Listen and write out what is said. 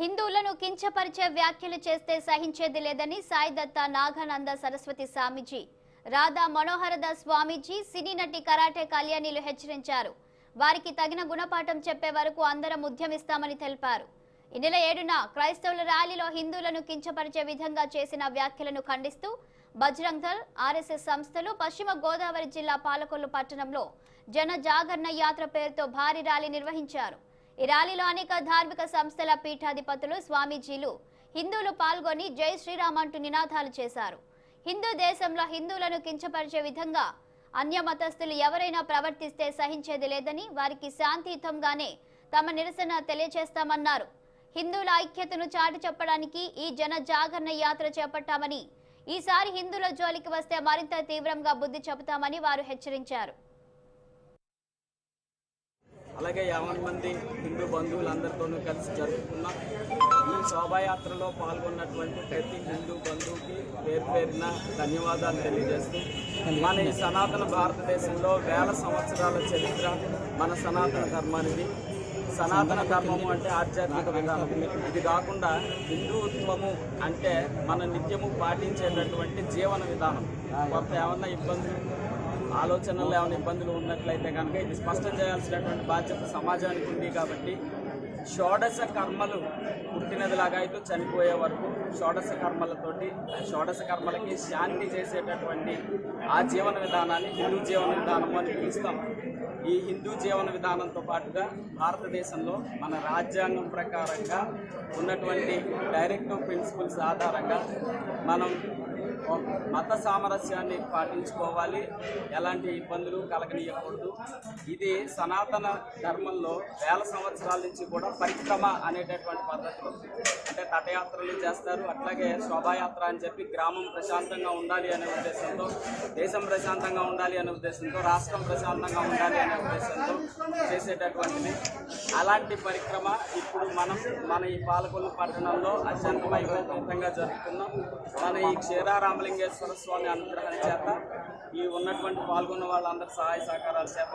హిందువులను కించపరిచే వ్యాఖ్యలు చేస్తే సహించేది లేదని సాయి దత్త నాగానంద సరస్వతి స్వామీజీ, రాధా మనోహరదాస్ స్వామీజీ, సినీ నటి కరాటే కళ్యాణిలు హెచ్చరించారు. వారికి తగిన గుణపాఠం చెప్పే వరకు అందరం ఉద్యమిస్తామని తెలిపారు. ఈ నెల 7న క్రైస్తవుల ర్యాలీలో హిందువులను కించపరిచే విధంగా చేసిన వ్యాఖ్యలను ఖండిస్తూ బజరంగ్ దళ్, ఆర్ఎస్ఎస్ సంస్థలు పశ్చిమ గోదావరి జిల్లా పాలకొల్లు పట్టణంలో జన జాగరణ యాత్ర పేరుతో భారీ ర్యాలీ నిర్వహించారు. ఈ ర్యాలీలో అనేక ధార్మిక సంస్థల పీఠాధిపతులు, స్వామీజీలు, హిందువులు పాల్గొని జై శ్రీరామ్ అంటూ నినాదాలు చేశారు. హిందూ దేశంలో హిందువులను కించపరిచే విధంగా అన్య మతస్థులు ఎవరైనా ప్రవర్తిస్తే సహించేది లేదని, వారికి శాంతియుతంగానే తమ నిరసన తెలియజేస్తామన్నారు. హిందువుల ఐక్యతను చాటి చెప్పడానికి ఈ జన జాగరణ యాత్ర చేపట్టామని, ఈసారి హిందువుల జోలికి వస్తే మరింత తీవ్రంగా బుద్ధి చెబుతామని వారు హెచ్చరించారు. అలాగే 50 మంది హిందూ బంధువులందరితోనూ కలిసి జరుపుకున్నాం. ఈ శోభాయాత్రలో పాల్గొన్నటువంటి ప్రతి హిందూ బంధువుకి పేరున ధన్యవాదాలు తెలియజేస్తూ, మన ఈ సనాతన భారతదేశంలో వేల సంవత్సరాల చరిత్ర మన సనాతన ధర్మానికి. సనాతన ధర్మము అంటే ఆధ్యాత్మిక విధానం. ఇది కాకుండా హిందూత్వము అంటే మన నిత్యము పాటించేటటువంటి జీవన విధానం. కొంత ఏమన్నా ఇబ్బందులు, ఆలోచనల్లో ఏమైనా ఇబ్బందులు ఉన్నట్లయితే కనుక ఇది స్పష్టం చేయాల్సినటువంటి బాధ్యత సమాజానికి ఉంది. కాబట్టి షోడశ కర్మలు పుట్టినదిలాగా అయితే చనిపోయే వరకు షోడశ కర్మలకి శాంతి చేసేటటువంటి ఆ జీవన విధానాన్ని హిందూ జీవన విధానం అని పిలుస్తాం. ఈ హిందూ జీవన విధానంతో పాటుగా భారతదేశంలో మన రాజ్యాంగం ప్రకారంగా ఉన్నటువంటి డైరెక్టివ్ ప్రిన్సిపల్స్ ఆధారంగా మనం మత సామరస్యాన్ని పాటించుకోవాలి, ఎలాంటి ఇబ్బందులు కలగనీయకూడదు. ఇది సనాతన ధర్మంలో వేల సంవత్సరాల నుంచి కూడా పరిక్రమ అనేటటువంటి పద్ధతులు, అంటే తటయాత్రలు చేస్తారు. అట్లాగే శోభాయాత్ర అని చెప్పి గ్రామం ప్రశాంతంగా ఉండాలి అనే ఉద్దేశంతో, దేశం ప్రశాంతంగా ఉండాలి అనే ఉద్దేశంతో, రాష్ట్రం ప్రశాంతంగా ఉండాలి అనే ఉద్దేశంతో చేసేటటువంటిది. అలాంటి పరిక్రమ ఇప్పుడు మన ఈ పాలకొల్లు పట్టణంలో అత్యంత వైభవంతంగా జరుపుకున్నాం. మన ఈ క్షీరారామలింగేశ్వర స్వామి అనుగ్రహం చేత ఈ ఉన్నటువంటి పాల్గొన్న వాళ్ళందరి సహాయ సహకారాల చేత